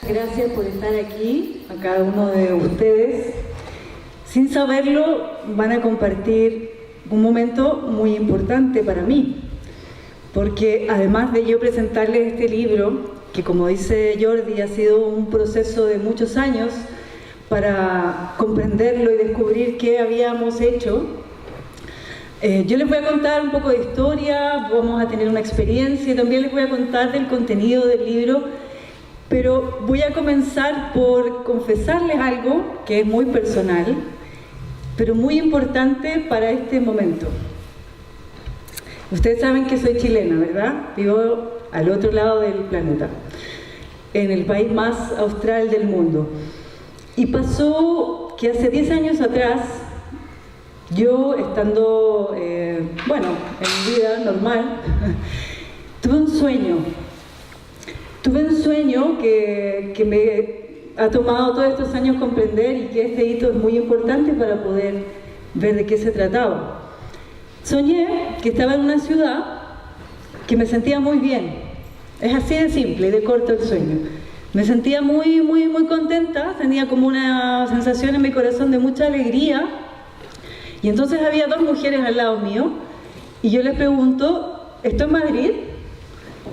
Gracias por estar aquí, a cada uno de ustedes. Sin saberlo, van a compartir un momento muy importante para mí, porque además de yo presentarles este libro, que como dice Jordi, ha sido un proceso de muchos años para comprenderlo y descubrir qué habíamos hecho, yo les voy a contar un poco de historia, vamos a tener una experiencia y también les voy a contar del contenido del libro, pero voy a comenzar por confesarles algo que es muy personal, pero muy importante para este momento. Ustedes saben que soy chilena, ¿verdad? Vivo al otro lado del planeta, en el país más austral del mundo. Y pasó que hace 10 años atrás, yo estando, en mi vida normal, tuve un sueño. Tuve un sueño que me ha tomado todos estos años comprender y que este hito es muy importante para poder ver de qué se trataba. Soñé que estaba en una ciudad que me sentía muy bien. Es así de simple y de corto el sueño. Me sentía muy contenta, tenía como una sensación en mi corazón de mucha alegría. Y entonces había dos mujeres al lado mío y yo les pregunto, ¿esto es Madrid?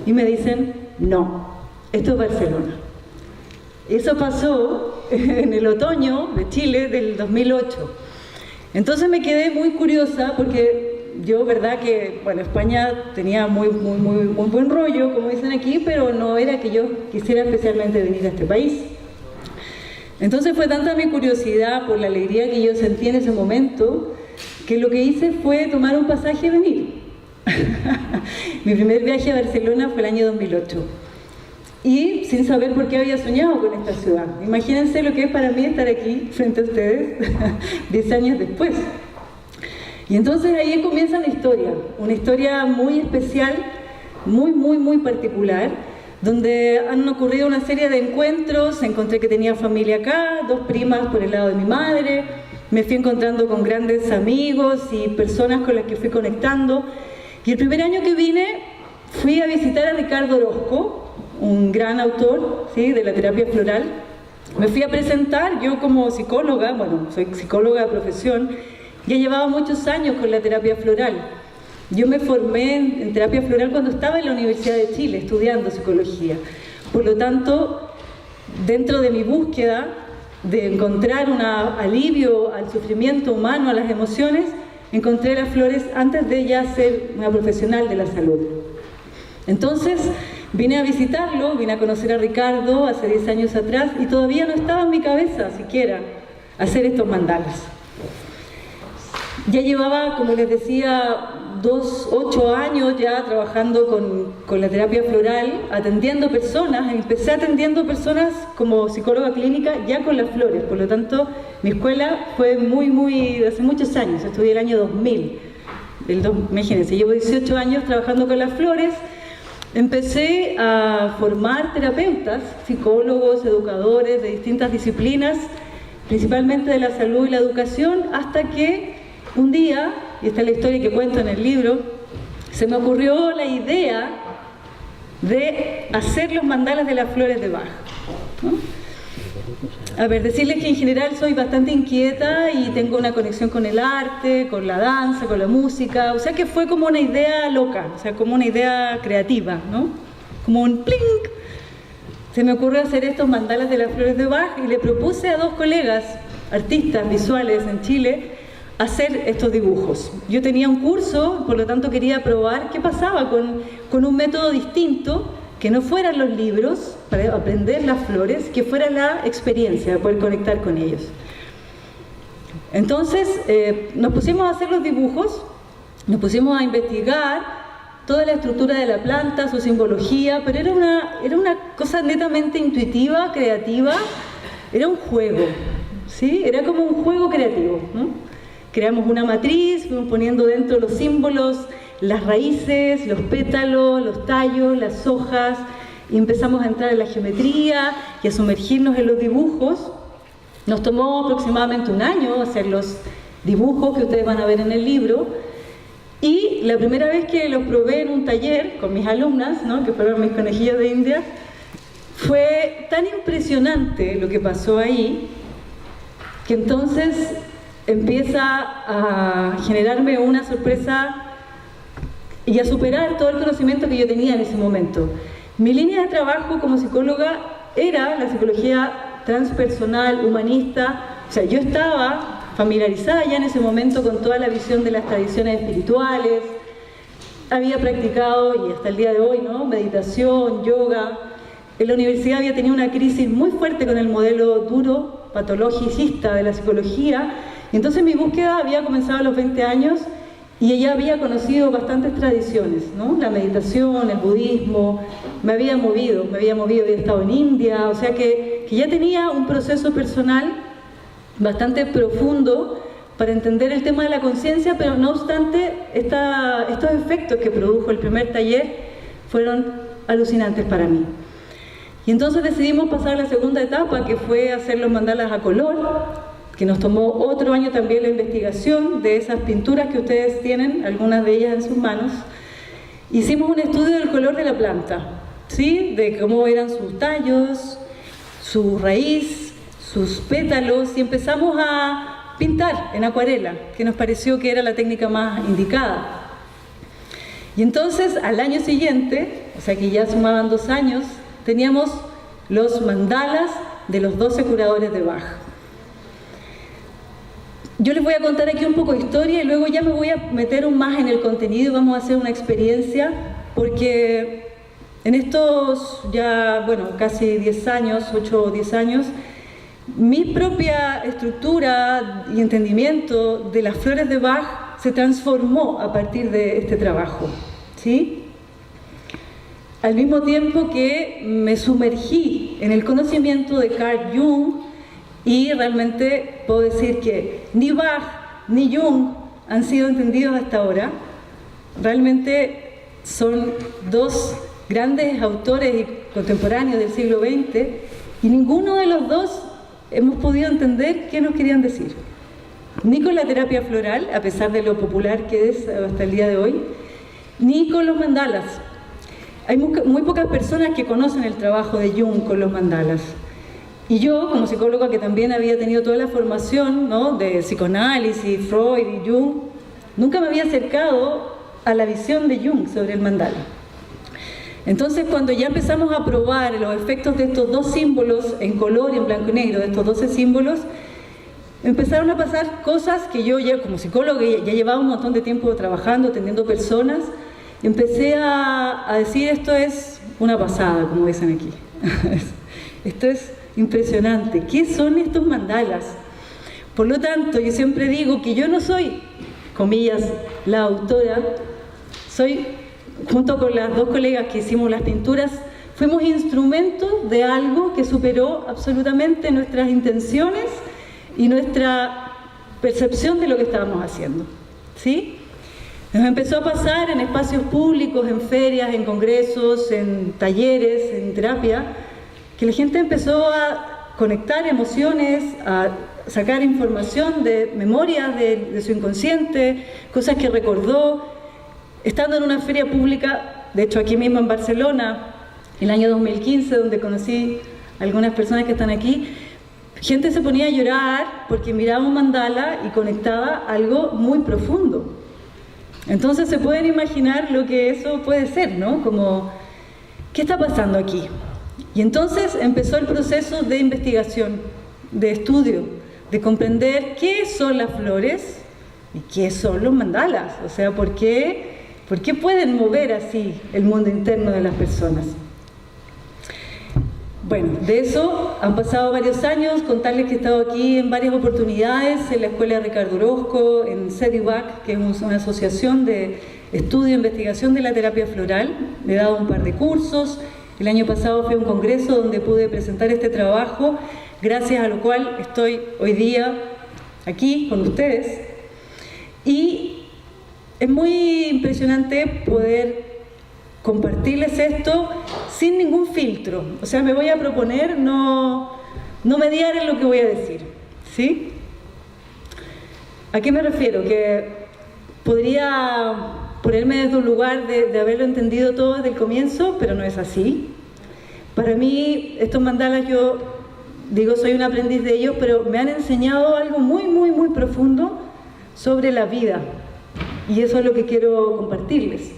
Y me dicen, no, esto es Barcelona. Eso pasó en el otoño de Chile del 2008. Entonces me quedé muy curiosa porque yo, verdad que, España tenía muy buen rollo, como dicen aquí, pero no era que yo quisiera especialmente venir a este país. Entonces fue tanta mi curiosidad por la alegría que yo sentí en ese momento, que lo que hice fue tomar un pasaje y venir. Mi primer viaje a Barcelona fue el año 2008. Y sin saber por qué había soñado con esta ciudad. Imagínense lo que es para mí estar aquí frente a ustedes 10 años después. Y entonces ahí comienza una historia muy especial, muy particular, donde han ocurrido una serie de encuentros. Encontré que tenía familia acá, dos primas por el lado de mi madre, me fui encontrando con grandes amigos y personas con las que fui conectando. Y el primer año que vine, fui a visitar a Ricardo Orozco, un gran autor, ¿sí?, de la terapia floral. Me fui a presentar, yo como psicóloga, soy psicóloga de profesión, ya llevaba muchos años con la terapia floral. Yo me formé en terapia floral cuando estaba en la Universidad de Chile estudiando psicología. Por lo tanto, dentro de mi búsqueda de encontrar un alivio al sufrimiento humano, a las emociones, encontré las flores antes de ya ser una profesional de la salud. Entonces, vine a visitarlo, vine a conocer a Ricardo hace 10 años atrás y todavía no estaba en mi cabeza siquiera hacer estos mandalas. Ya llevaba, como les decía, 8 años ya trabajando con la terapia floral, atendiendo personas. Empecé atendiendo personas como psicóloga clínica ya con las flores. Por lo tanto, mi escuela fue de hace muchos años. Estudié el año 2000. Imagínense, llevo 18 años trabajando con las flores. Empecé a formar terapeutas, psicólogos, educadores de distintas disciplinas, principalmente de la salud y la educación, hasta que un día, y esta es la historia que cuento en el libro, se me ocurrió la idea de hacer los mandalas de las flores de Bach, ¿no? A ver, decirles que en general soy bastante inquieta y tengo una conexión con el arte, con la danza, con la música, o sea que fue como una idea loca, o sea, como una idea creativa, ¿no? Como un plink. Se me ocurrió hacer estos mandalas de las flores de Bach y le propuse a dos colegas, artistas visuales en Chile, hacer estos dibujos. Yo tenía un curso, por lo tanto quería probar qué pasaba con un método distinto, que no fueran los libros para aprender las flores, que fuera la experiencia de poder conectar con ellos. Entonces nos pusimos a hacer los dibujos, nos pusimos a investigar toda la estructura de la planta, su simbología, pero era una cosa netamente intuitiva, creativa, era un juego, ¿sí? Era como un juego creativo, ¿no? Creamos una matriz, fuimos poniendo dentro los símbolos, las raíces, los pétalos, los tallos, las hojas, y empezamos a entrar en la geometría y a sumergirnos en los dibujos. Nos tomó aproximadamente un año hacer los dibujos que ustedes van a ver en el libro, y la primera vez que los probé en un taller con mis alumnas, ¿no?, que fueron mis conejillos de India, Fue tan impresionante lo que pasó ahí, que entonces empieza a generarme una sorpresa y a superar todo el conocimiento que yo tenía en ese momento. Mi línea de trabajo como psicóloga era la psicología transpersonal, humanista. O sea, yo estaba familiarizada ya en ese momento con toda la visión de las tradiciones espirituales, había practicado, y hasta el día de hoy, ¿no?, meditación, yoga. En la universidad había tenido una crisis muy fuerte con el modelo duro, patologicista de la psicología, y entonces mi búsqueda había comenzado a los 20 años y ella había conocido bastantes tradiciones, ¿no? La meditación, el budismo, me había movido, había estado en India, o sea que ya tenía un proceso personal bastante profundo para entender el tema de la conciencia, pero no obstante, estos efectos que produjo el primer taller fueron alucinantes para mí. Y entonces decidimos pasar a la segunda etapa, que fue hacer los mandalas a color, que nos tomó otro año también la investigación de esas pinturas que ustedes tienen, algunas de ellas en sus manos. Hicimos un estudio del color de la planta, ¿sí?, de cómo eran sus tallos, su raíz, sus pétalos, y empezamos a pintar en acuarela, que nos pareció que era la técnica más indicada. Y entonces al año siguiente, o sea que ya sumaban 2 años, teníamos los mandalas de los 12 curadores de Bach. Yo les voy a contar aquí un poco de historia y luego ya me voy a meter más en el contenido y vamos a hacer una experiencia, porque en estos ya, bueno, casi 10 años, 8 o 10 años, mi propia estructura y entendimiento de las flores de Bach se transformó a partir de este trabajo, ¿sí? Al mismo tiempo que me sumergí en el conocimiento de Carl Jung, y realmente puedo decir que ni Bach ni Jung han sido entendidos hasta ahora. Realmente son 2 grandes autores contemporáneos del siglo XX y ninguno de los 2 hemos podido entender qué nos querían decir. Ni con la terapia floral, a pesar de lo popular que es hasta el día de hoy, ni con los mandalas. Hay muy pocas personas que conocen el trabajo de Jung con los mandalas. Y yo, como psicóloga que también había tenido toda la formación, ¿no?, de psicoanálisis, Freud y Jung, nunca me había acercado a la visión de Jung sobre el mandala. Entonces, cuando ya empezamos a probar los efectos de estos 2 símbolos en color y en blanco y negro, de estos 12 símbolos, empezaron a pasar cosas que yo ya como psicóloga ya llevaba un montón de tiempo trabajando, atendiendo personas. Empecé a decir, esto es una pasada, como dicen aquí. Esto es impresionante. ¿Qué son estos mandalas? Por lo tanto, yo siempre digo que yo no soy, comillas, la autora, soy, junto con las 2 colegas que hicimos las pinturas, fuimos instrumentos de algo que superó absolutamente nuestras intenciones y nuestra percepción de lo que estábamos haciendo, ¿sí? Nos empezó a pasar en espacios públicos, en ferias, en congresos, en talleres, en terapia, que la gente empezó a conectar emociones, a sacar información de memorias de su inconsciente, cosas que recordó. Estando en una feria pública, de hecho aquí mismo en Barcelona, el año 2015, donde conocí a algunas personas que están aquí, gente se ponía a llorar porque miraba un mandala y conectaba algo muy profundo. Entonces se pueden imaginar lo que eso puede ser, ¿no? Como, ¿qué está pasando aquí? Y entonces empezó el proceso de investigación, de estudio, de comprender qué son las flores y qué son los mandalas. O sea, ¿por qué pueden mover así el mundo interno de las personas? Bueno, de eso han pasado varios años. Contarles que he estado aquí en varias oportunidades, en la Escuela Ricardo Orozco, en CEDIVAC, que es una asociación de estudio e investigación de la terapia floral. Le he dado un par de cursos. El año pasado fui a un congreso donde pude presentar este trabajo, gracias a lo cual estoy hoy día aquí con ustedes. Y es muy impresionante poder compartirles esto sin ningún filtro. O sea, me voy a proponer no mediar en lo que voy a decir, ¿sí? ¿A qué me refiero? Que podría ponerme desde un lugar de haberlo entendido todo desde el comienzo, pero no es así. Para mí, estos mandalas, yo digo, soy un aprendiz de ellos, pero me han enseñado algo muy, muy, muy profundo sobre la vida. Y eso es lo que quiero compartirles.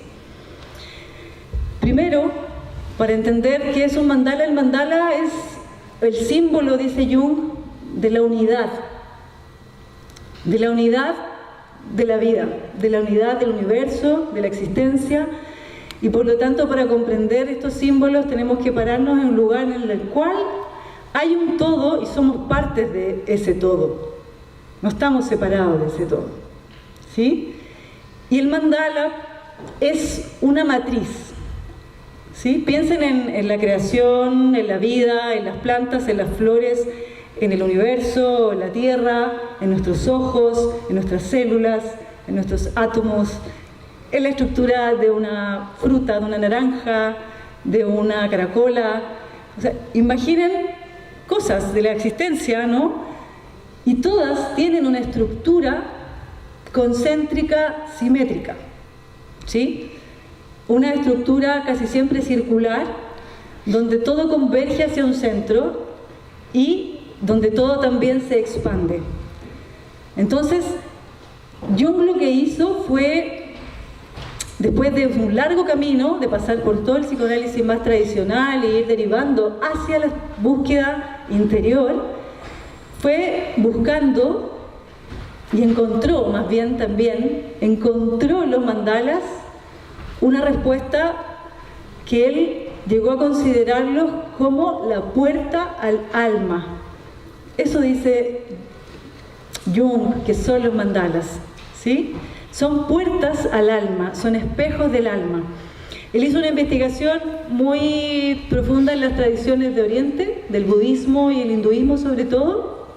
Primero, para entender qué es un mandala, el mandala es el símbolo, dice Jung, de la unidad de la vida, de la unidad del universo, de la existencia. Y por lo tanto, para comprender estos símbolos tenemos que pararnos en un lugar en el cual hay un todo y somos partes de ese todo. No estamos separados de ese todo, ¿sí? Y el mandala es una matriz, ¿sí? Piensen en la creación, en la vida, en las plantas, en las flores, en el universo, en la tierra, en nuestros ojos, en nuestras células, en nuestros átomos, en la estructura de una fruta, de una naranja, de una caracola. O sea, imaginen cosas de la existencia, ¿no? Y todas tienen una estructura concéntrica simétrica, ¿sí? Una estructura casi siempre circular, donde todo converge hacia un centro y donde todo también se expande. Entonces, Jung lo que hizo fue, después de un largo camino, de pasar por todo el psicoanálisis más tradicional e ir derivando hacia la búsqueda interior, fue buscando y encontró, más bien también, encontró los mandalas una respuesta que él llegó a considerarlos como la puerta al alma. Eso dice Jung, que son los mandalas, ¿sí? Son puertas al alma, son espejos del alma. Él hizo una investigación muy profunda en las tradiciones de Oriente, del budismo y el hinduismo sobre todo,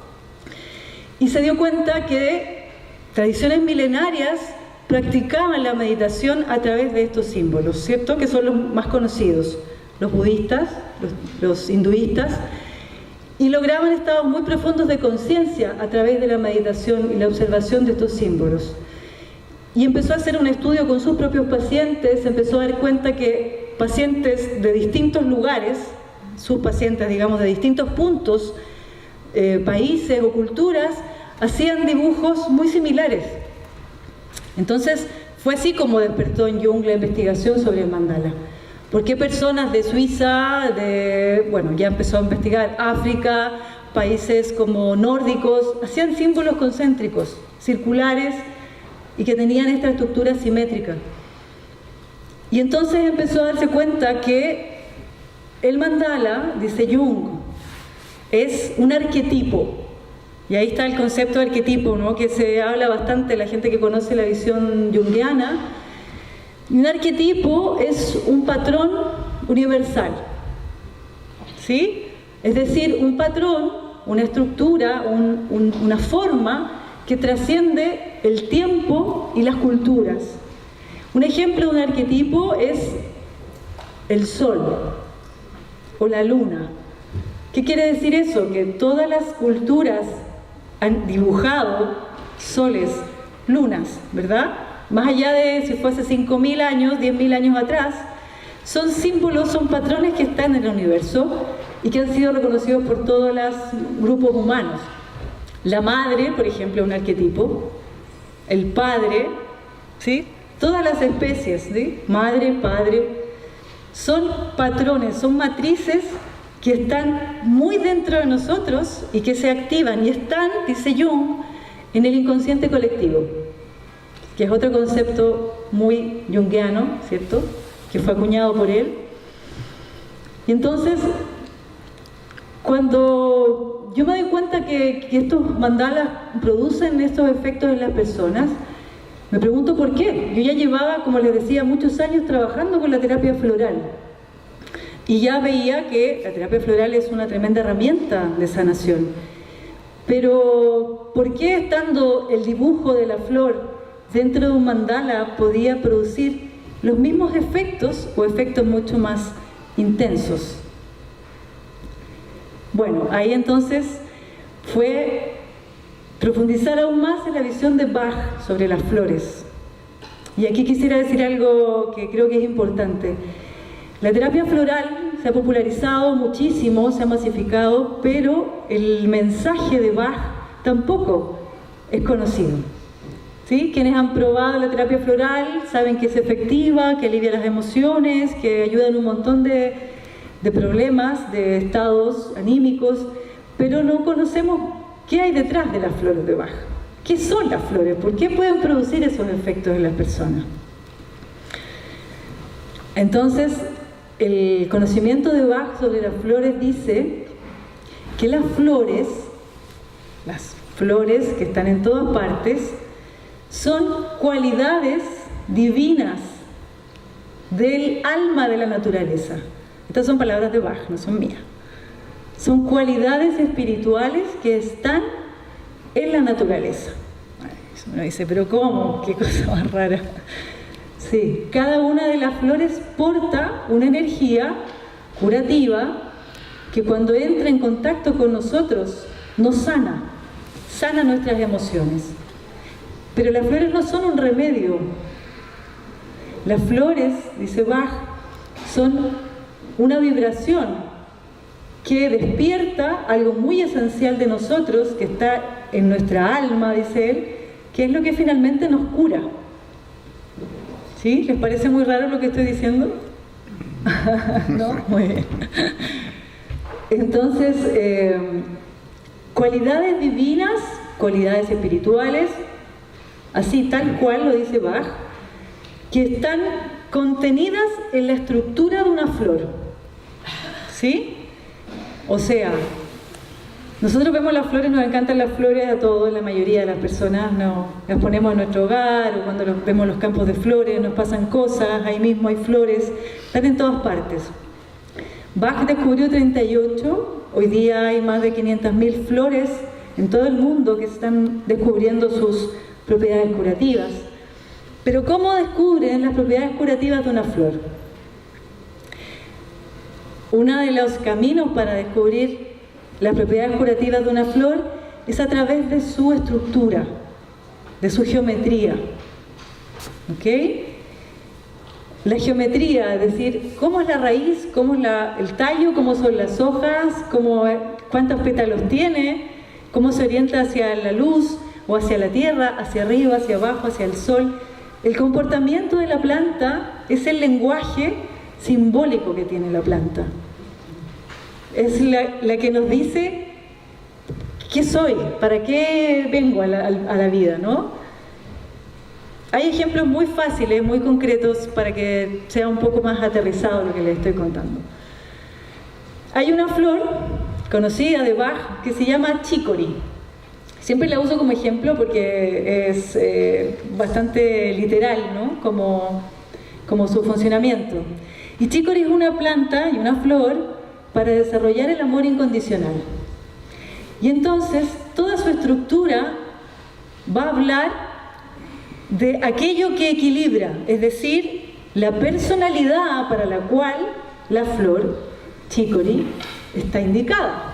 y se dio cuenta que tradiciones milenarias practicaban la meditación a través de estos símbolos, ¿cierto? Que son los más conocidos, los budistas, los hinduistas, y lograban estados muy profundos de conciencia a través de la meditación y la observación de estos símbolos. Y empezó a hacer un estudio con sus propios pacientes, empezó a dar cuenta que pacientes de distintos lugares, sus pacientes, digamos, de distintos puntos, países o culturas, hacían dibujos muy similares. Entonces, fue así como despertó en Jung la investigación sobre el mandala. ¿Por qué personas de Suiza, ya empezó a investigar África, países como nórdicos, hacían símbolos concéntricos, circulares, y que tenían esta estructura simétrica? Y entonces empezó a darse cuenta que el mandala, dice Jung, es un arquetipo. Y ahí está el concepto de arquetipo, ¿no? Que se habla bastante, la gente que conoce la visión junguiana. Un arquetipo es un patrón universal, ¿sí? Es decir, un patrón, una estructura, una forma que trasciende el tiempo y las culturas. Un ejemplo de un arquetipo es el sol o la luna. ¿Qué quiere decir eso? Que todas las culturas han dibujado soles, lunas, ¿verdad? Más allá de si fuese 5.000 años, 10.000 años atrás, son símbolos, son patrones que están en el universo y que han sido reconocidos por todos los grupos humanos. La madre, por ejemplo, es un arquetipo, el padre, ¿sí? Todas las especies, ¿sí? Madre, padre, son patrones, son matrices que están muy dentro de nosotros y que se activan y están, dice Jung, en el inconsciente colectivo, que es otro concepto muy junguiano, ¿cierto?, que fue acuñado por él. Y entonces, cuando yo me doy cuenta que estos mandalas producen estos efectos en las personas, me pregunto por qué. Yo ya llevaba, como les decía, muchos años trabajando con la terapia floral y ya veía que la terapia floral es una tremenda herramienta de sanación. Pero ¿por qué, estando el dibujo de la flor dentro de un mandala, podía producir los mismos efectos o efectos mucho más intensos? Bueno, ahí entonces fue profundizar aún más en la visión de Bach sobre las flores. Y aquí quisiera decir algo que creo que es importante. La terapia floral se ha popularizado muchísimo, se ha masificado, pero el mensaje de Bach tampoco es conocido. ¿Sí? Quienes han probado la terapia floral saben que es efectiva, que alivia las emociones, que ayuda en un montón de problemas, de estados anímicos, pero no conocemos qué hay detrás de las flores de Bach. ¿Qué son las flores? ¿Por qué pueden producir esos efectos en las personas? Entonces, el conocimiento de Bach sobre las flores dice que las flores que están en todas partes, son cualidades divinas del alma de la naturaleza. Estas son palabras de Bach, no son mías. Son cualidades espirituales que están en la naturaleza. Uno dice, pero ¿cómo? Qué cosa más rara. Sí, cada una de las flores porta una energía curativa que cuando entra en contacto con nosotros nos sana nuestras emociones. Pero las flores no son un remedio. Las flores, dice Bach, son una vibración que despierta algo muy esencial de nosotros, que está en nuestra alma, dice él, que es lo que finalmente nos cura. ¿Sí? ¿Les parece muy raro lo que estoy diciendo? ¿No? Muy bien. Entonces, cualidades divinas, cualidades espirituales, así tal cual lo dice Bach, que están contenidas en la estructura de una flor. ¿Sí? O sea, nosotros vemos las flores, nos encantan las flores a todos, la mayoría de las personas las ponemos en nuestro hogar, o cuando vemos los campos de flores, nos pasan cosas, ahí mismo hay flores, están en todas partes. Bach descubrió 38, hoy día hay más de 500.000 flores en todo el mundo que están descubriendo sus propiedades curativas. Pero ¿cómo descubren las propiedades curativas de una flor? Uno de los caminos para descubrir las propiedades curativas de una flor es a través de su estructura, de su geometría. ¿Ok? La geometría, es decir, cómo es la raíz, cómo es el tallo, cómo son las hojas, cuántos pétalos tiene, cómo se orienta hacia la luz o hacia la tierra, hacia arriba, hacia abajo, hacia el sol. El comportamiento de la planta es el lenguaje simbólico que tiene la planta. Es la que nos dice qué soy, para qué vengo a la vida, ¿no? Hay ejemplos muy fáciles, muy concretos, para que sea un poco más aterrizado lo que les estoy contando. Hay una flor conocida de Bach que se llama chicory. Siempre la uso como ejemplo porque es bastante literal, ¿no? Como su funcionamiento. Y chicory es una planta y una flor para desarrollar el amor incondicional. Y entonces toda su estructura va a hablar de aquello que equilibra, es decir, la personalidad para la cual la flor chicory está indicada.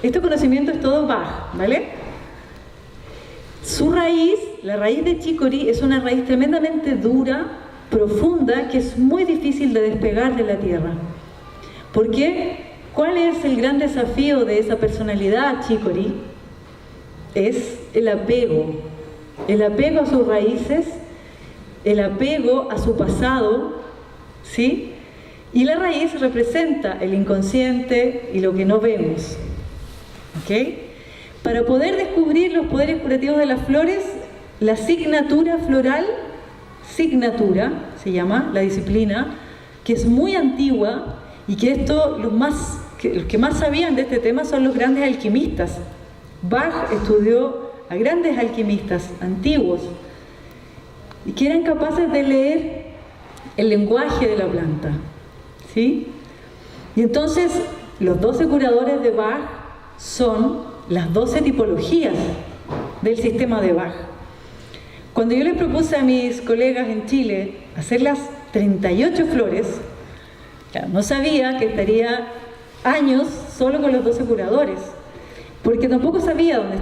Este conocimiento es todo Bach, ¿vale? Su raíz, la raíz de chicory, es una raíz tremendamente dura, profunda, que es muy difícil de despegar de la tierra. ¿Por qué? ¿Cuál es el gran desafío de esa personalidad chicory? Es el apego a sus raíces, el apego a su pasado, ¿sí? Y la raíz representa el inconsciente y lo que no vemos, ¿ok? Para poder descubrir los poderes curativos de las flores, la signatura floral, signatura se llama la disciplina, que es muy antigua y que los que más sabían de este tema son los grandes alquimistas. Bach estudió a grandes alquimistas antiguos y que eran capaces de leer el lenguaje de la planta, ¿sí? Y entonces los 12 curadores de Bach son las 12 tipologías del sistema de Bach. Cuando yo les propuse a mis colegas en Chile hacer las 38 flores, no sabía que estaría años solo con los 12 curadores, porque tampoco sabía dónde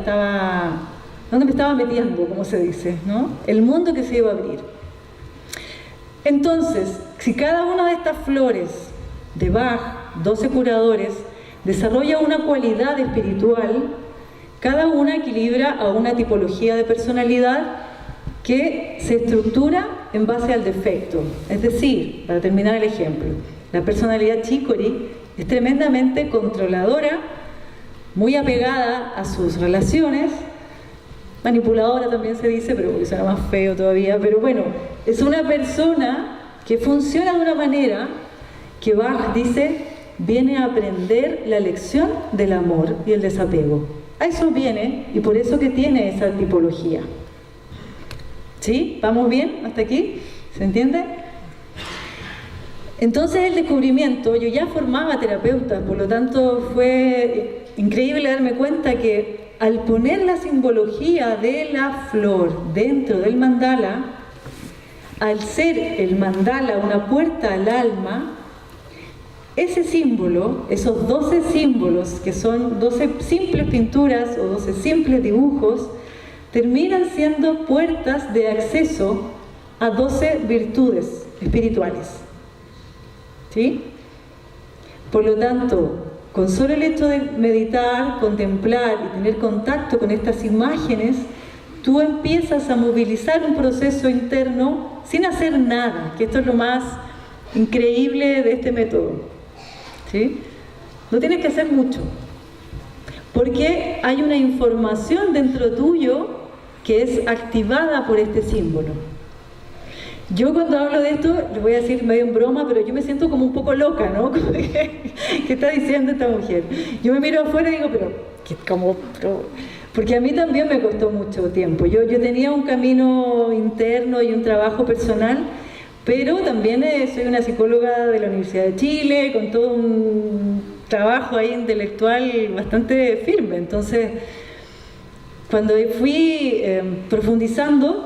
me estaba metiendo, como se dice, ¿no? El mundo que se iba a abrir. Entonces, si cada una de estas flores de Bach, 12 curadores, desarrolla una cualidad espiritual, cada una equilibra a una tipología de personalidad que se estructura en base al defecto. Es decir, para terminar el ejemplo, la personalidad chicory es tremendamente controladora, muy apegada a sus relaciones, manipuladora también se dice, pero porque suena más feo todavía, pero bueno, es una persona que funciona de una manera que Bach dice, viene a aprender la lección del amor y el desapego. A eso viene, y por eso que tiene esa tipología. ¿Sí? ¿Vamos bien hasta aquí? ¿Se entiende? Entonces el descubrimiento, yo ya formaba terapeuta, por lo tanto fue increíble darme cuenta que al poner la simbología de la flor dentro del mandala, al ser el mandala una puerta al alma, ese símbolo, esos 12 símbolos, que son 12 simples pinturas o 12 simples dibujos, terminan siendo puertas de acceso a 12 virtudes espirituales. ¿Sí? Por lo tanto, con solo el hecho de meditar, contemplar y tener contacto con estas imágenes, tú empiezas a movilizar un proceso interno sin hacer nada, que esto es lo más increíble de este método. ¿Sí? No tienes que hacer mucho, porque hay una información dentro tuyo que es activada por este símbolo. Yo cuando hablo de esto, les voy a decir medio en broma, pero yo me siento como un poco loca, ¿no? ¿Qué está diciendo esta mujer? Yo me miro afuera y digo, porque a mí también me costó mucho tiempo. Yo tenía un camino interno y un trabajo personal, pero también soy una psicóloga de la Universidad de Chile, con todo un trabajo ahí intelectual bastante firme. Entonces, cuando fui profundizando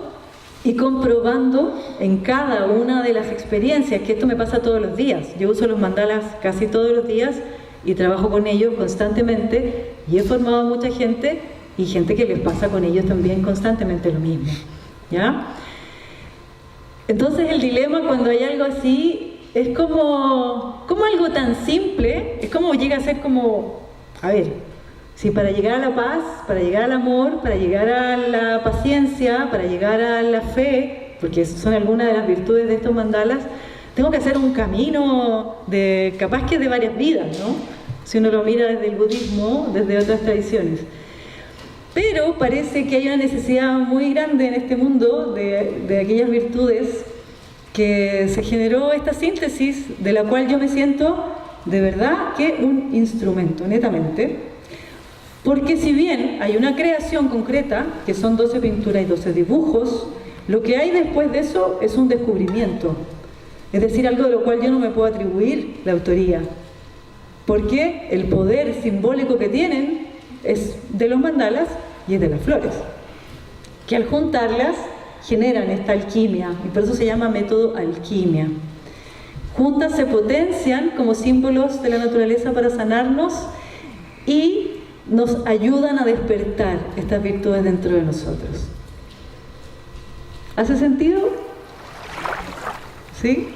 y comprobando en cada una de las experiencias, que esto me pasa todos los días, yo uso los mandalas casi todos los días y trabajo con ellos constantemente, y he formado a mucha gente y gente que les pasa con ellos también constantemente lo mismo, ¿ya? Entonces el dilema cuando hay algo así es como algo tan simple, es como llega a ser como, a ver, si para llegar a la paz, para llegar al amor, para llegar a la paciencia, para llegar a la fe, porque son algunas de las virtudes de estos mandalas, tengo que hacer un camino de, capaz que de varias vidas, ¿no? Si uno lo mira desde el budismo, desde otras tradiciones. Pero parece que hay una necesidad muy grande en este mundo de aquellas virtudes que se generó esta síntesis de la cual yo me siento de verdad que un instrumento, netamente. Porque si bien hay una creación concreta, que son 12 pinturas y 12 dibujos, lo que hay después de eso es un descubrimiento. Es decir, algo de lo cual yo no me puedo atribuir la autoría. Porque el poder simbólico que tienen es de los mandalas y es de las flores, que al juntarlas generan esta alquimia, y por eso se llama método alquimia. Juntas se potencian como símbolos de la naturaleza para sanarnos y nos ayudan a despertar estas virtudes dentro de nosotros. ¿Hace sentido? ¿Sí?